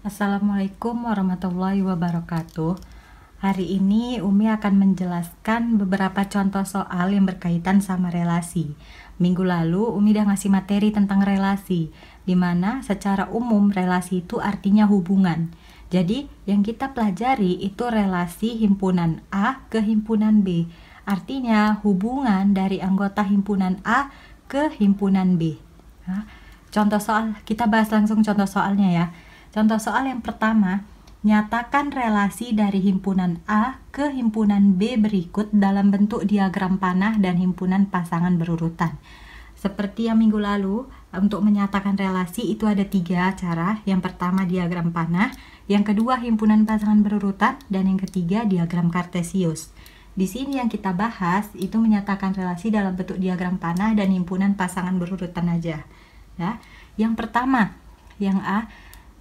Assalamualaikum warahmatullahi wabarakatuh. Hari ini Umi akan menjelaskan beberapa contoh soal yang berkaitan sama relasi. Minggu lalu Umi udah ngasih materi tentang relasi, dimana secara umum relasi itu artinya hubungan. Jadi yang kita pelajari itu relasi himpunan A ke himpunan B. Artinya hubungan dari anggota himpunan A ke himpunan B. Contoh soal, kita bahas langsung contoh soalnya ya. Contoh soal yang pertama, nyatakan relasi dari himpunan A ke himpunan B berikut dalam bentuk diagram panah dan himpunan pasangan berurutan. Seperti yang minggu lalu, untuk menyatakan relasi itu ada 3 cara. Yang pertama diagram panah, yang kedua himpunan pasangan berurutan, dan yang ketiga diagram kartesius. Di sini yang kita bahas itu menyatakan relasi dalam bentuk diagram panah dan himpunan pasangan berurutan aja. Ya. Yang pertama, yang A,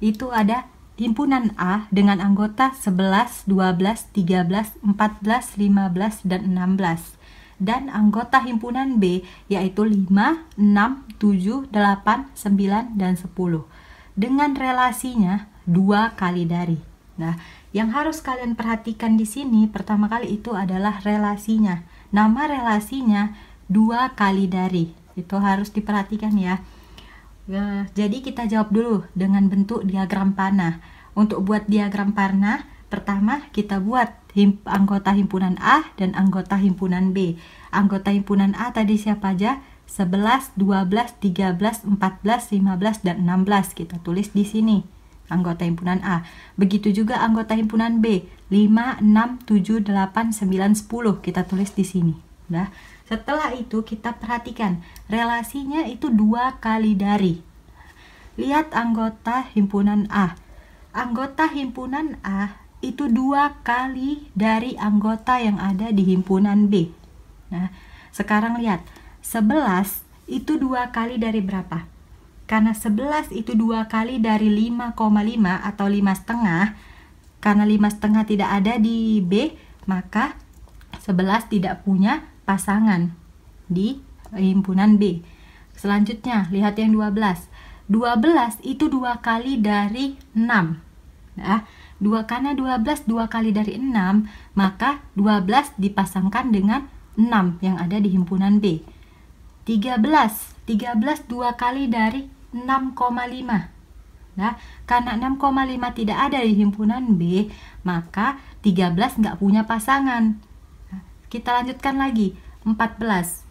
itu ada himpunan A dengan anggota 11, 12, 13, 14, 15, dan 16. Dan anggota himpunan B yaitu 5, 6, 7, 8, 9, dan 10. Dengan relasinya 2 kali dari. Nah, yang harus kalian perhatikan di sini pertama kali itu adalah relasinya. Nama relasinya 2 kali dari. Itu harus diperhatikan ya. Jadi kita jawab dulu dengan bentuk diagram panah. Untuk buat diagram panah, pertama kita buat anggota himpunan A dan anggota himpunan B. Anggota himpunan A tadi siapa aja? 11, 12, 13, 14, 15, dan 16. Kita tulis di sini anggota himpunan A. Begitu juga anggota himpunan B, 5, 6, 7, 8, 9, 10. Kita tulis di sini. Nah, setelah itu kita perhatikan relasinya itu 2 kali dari. Lihat anggota himpunan A. Anggota himpunan A itu 2 kali dari anggota yang ada di himpunan B. Nah, sekarang lihat 11 itu 2 kali dari berapa? Karena 11 itu 2 kali dari 5,5 atau 5,5. Karena 5,5 tidak ada di B, maka 11 tidak punya pasangan di himpunan B. Selanjutnya, lihat yang 12. 12 itu 2 kali dari 6. Nah, karena 12 2 kali dari 6, maka 12 dipasangkan dengan 6 yang ada di himpunan B. 13 2 kali dari 6,5. Nah, karena 6,5 tidak ada di himpunan B, maka 13 nggak punya pasangan. Kita lanjutkan lagi, 14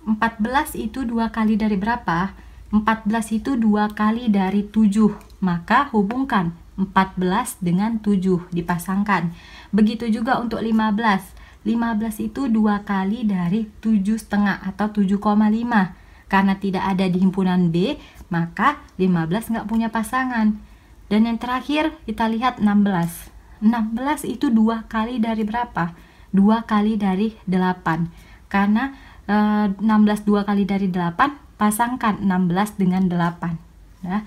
itu 2 kali dari berapa? 14 itu 2 kali dari 7. Maka hubungkan 14 dengan 7 dipasangkan. Begitu juga untuk 15 itu 2 kali dari 7,5 atau 7,5. Karena tidak ada di himpunan B, maka 15 nggak punya pasangan. Dan yang terakhir kita lihat 16 itu 2 kali dari berapa? 2 kali dari 8. Karena 16 2 kali dari 8, pasangkan 16 dengan 8. Nah,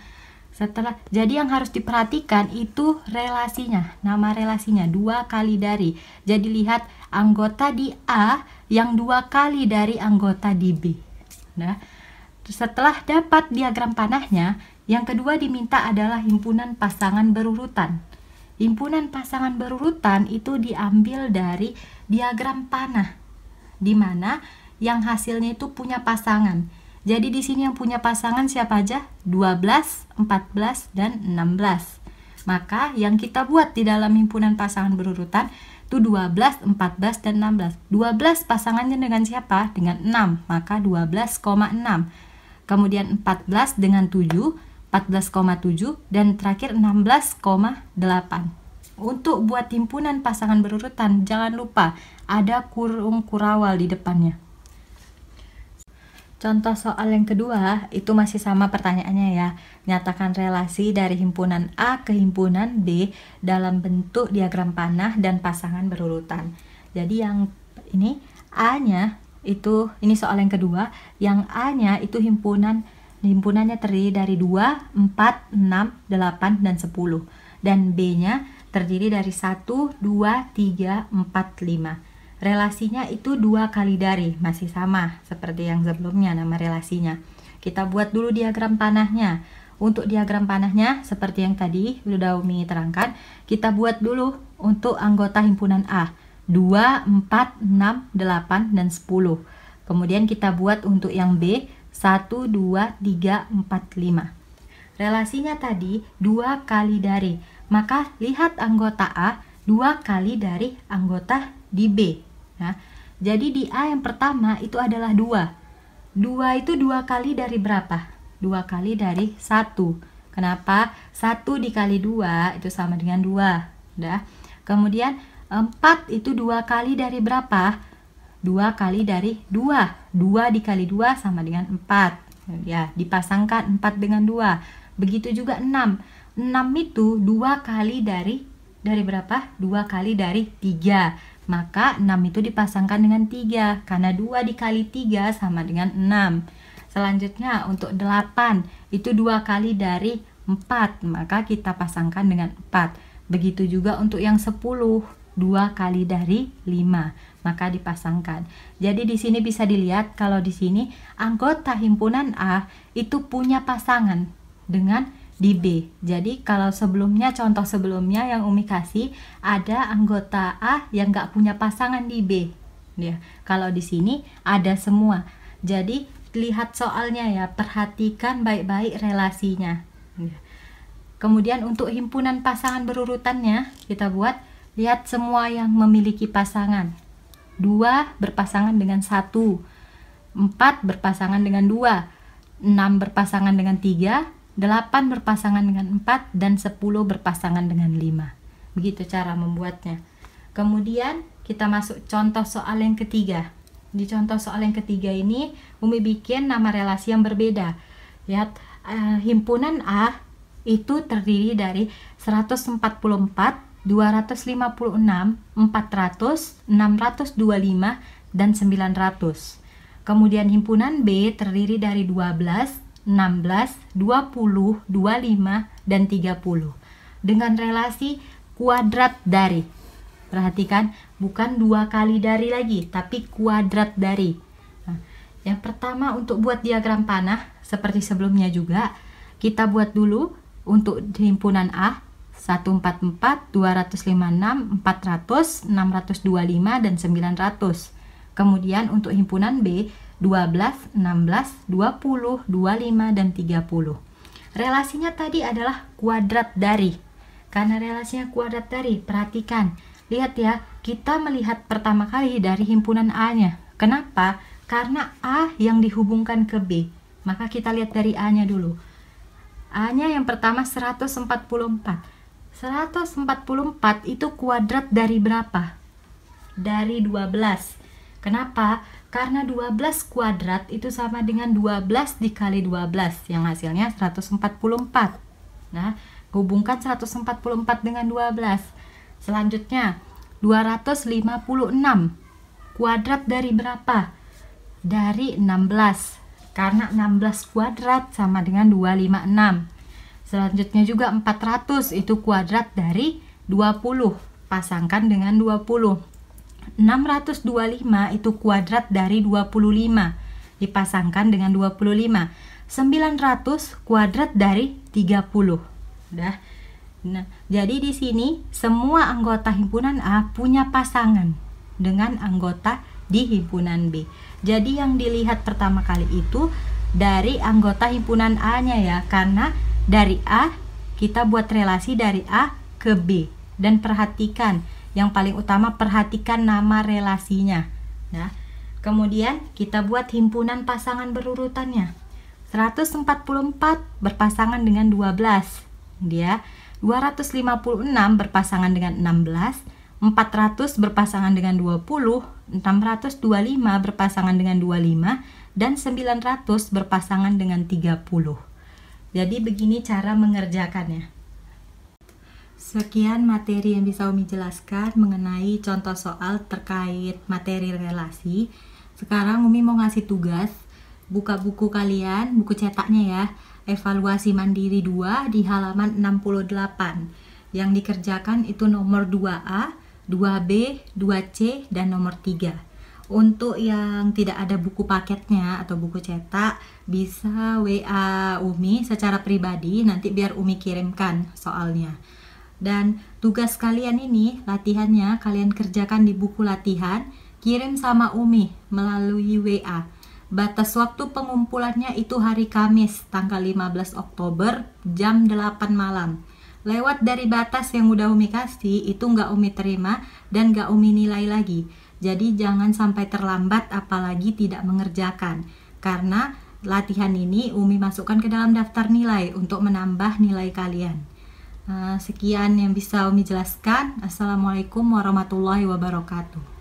jadi yang harus diperhatikan itu relasinya. Nama relasinya 2 kali dari. Jadi lihat anggota di A yang 2 kali dari anggota di B. Nah, setelah dapat diagram panahnya, yang kedua diminta adalah himpunan pasangan berurutan. Himpunan pasangan berurutan itu diambil dari diagram panah, di mana yang hasilnya itu punya pasangan. Jadi di sini yang punya pasangan siapa aja? 12, 14, dan 16. Maka yang kita buat di dalam himpunan pasangan berurutan itu 12, 14, dan 16. 12 pasangannya dengan siapa? Dengan 6, maka 12,6. Kemudian 14 dengan 7, 14,7, dan terakhir 16,8. Untuk buat himpunan pasangan berurutan, jangan lupa ada kurung kurawal di depannya. Contoh soal yang kedua itu masih sama pertanyaannya ya. Nyatakan relasi dari himpunan A ke himpunan B dalam bentuk diagram panah dan pasangan berurutan. Jadi yang ini A-nya itu, ini soal yang kedua, yang A-nya itu himpunannya terdiri dari 2, 4, 6, 8, dan 10. Dan B-nya terdiri dari 1, 2, 3, 4, 5. Relasinya itu 2 kali dari, masih sama seperti yang sebelumnya nama relasinya. Kita buat dulu diagram panahnya. Untuk diagram panahnya seperti yang tadi sudah Umi terangkan, kita buat dulu untuk anggota himpunan A 2, 4, 6, 8, dan 10. Kemudian kita buat untuk yang B 1, 2, 3, 4, 5. Relasinya tadi 2 kali dari, maka lihat anggota A 2 kali dari anggota di B. Nah, jadi di A yang pertama itu adalah 2. 2 itu 2 kali dari berapa? 2 kali dari 1. Kenapa? 1 dikali 2 itu sama dengan 2. Udah. Kemudian 4 itu 2 kali dari berapa? 2 kali dari 2. 2 dikali 2 sama dengan 4. Ya, dipasangkan 4 dengan 2. Begitu juga 6. 6 itu 2 kali dari berapa? 2 kali dari 3. Maka 6 itu dipasangkan dengan 3. Karena 2 dikali 3 sama dengan 6. Selanjutnya untuk 8 itu 2 kali dari 4, maka kita pasangkan dengan 4. Begitu juga untuk yang 10, 2 kali dari 5, maka dipasangkan. Jadi di sini bisa dilihat kalau di sini anggota himpunan A itu punya pasangan dengan di B. Jadi kalau sebelumnya, contoh sebelumnya yang Umi kasih, ada anggota A yang nggak punya pasangan di B. Ya, kalau di sini ada semua. Jadi lihat soalnya ya, perhatikan baik-baik relasinya. Kemudian untuk himpunan pasangan berurutannya kita buat, lihat semua yang memiliki pasangan. 2 berpasangan dengan 1, 4 berpasangan dengan 2, 6 berpasangan dengan 3, 8 berpasangan dengan 4, dan 10 berpasangan dengan 5. Begitu cara membuatnya. Kemudian kita masuk contoh soal yang ketiga. Di contoh soal yang ketiga ini Umi bikin nama relasi yang berbeda. Lihat, himpunan A itu terdiri dari 144, 256, 400, 625, dan 900. Kemudian himpunan B terdiri dari 12, 16, 20, 25, dan 30. Dengan relasi kuadrat dari. Perhatikan, bukan 2 kali dari lagi, tapi kuadrat dari. Nah, yang pertama untuk buat diagram panah, seperti sebelumnya juga, kita buat dulu untuk himpunan A, 144, 256, 400, 625, dan 900. Kemudian untuk himpunan B, 12, 16, 20, 25, dan 30. Relasinya tadi adalah kuadrat dari. Karena relasinya kuadrat dari, perhatikan. Lihat ya, kita melihat pertama kali dari himpunan A-nya. Kenapa? Karena A yang dihubungkan ke B. Maka kita lihat dari A-nya dulu. A-nya yang pertama 144. 144 itu kuadrat dari berapa? Dari 12. Kenapa? Karena 12 kuadrat itu sama dengan 12 dikali 12, yang hasilnya 144. Nah, hubungkan 144 dengan 12. Selanjutnya 256. Kuadrat dari berapa? Dari 16. Karena 16 kuadrat sama dengan 256. Selanjutnya juga 400, itu kuadrat dari 20. Pasangkan dengan 20. 625 itu kuadrat dari 25. Dipasangkan dengan 25. 900 kuadrat dari 30. Udah. Nah, jadi di sini semua anggota himpunan A punya pasangan dengan anggota di himpunan B. Jadi yang dilihat pertama kali itu dari anggota himpunan A-nya ya, karena dari A kita buat relasi dari A ke B. Dan perhatikan, yang paling utama perhatikan nama relasinya. Nah, kemudian kita buat himpunan pasangan berurutannya. 144 berpasangan dengan 12. Dia 256 berpasangan dengan 16, 400 berpasangan dengan 20, 625 berpasangan dengan 25, dan 900 berpasangan dengan 30. Jadi begini cara mengerjakannya. Sekian materi yang bisa Umi jelaskan mengenai contoh soal terkait materi relasi. Sekarang Umi mau ngasih tugas, buka buku kalian, buku cetaknya ya, evaluasi mandiri 2 di halaman 68. Yang dikerjakan itu nomor 2A, 2B, 2C, dan nomor 3. Untuk yang tidak ada buku paketnya atau buku cetak, bisa WA Umi secara pribadi, nanti biar Umi kirimkan soalnya. Dan tugas kalian ini, latihannya kalian kerjakan di buku latihan, kirim sama Umi melalui WA. Batas waktu pengumpulannya itu hari Kamis, tanggal 15 Oktober, jam 8 malam. Lewat dari batas yang udah Umi kasih, itu nggak Umi terima dan nggak Umi nilai lagi. Jadi jangan sampai terlambat apalagi tidak mengerjakan. Karena latihan ini Umi masukkan ke dalam daftar nilai untuk menambah nilai kalian. Sekian yang bisa Umi jelaskan. Assalamualaikum warahmatullahi wabarakatuh.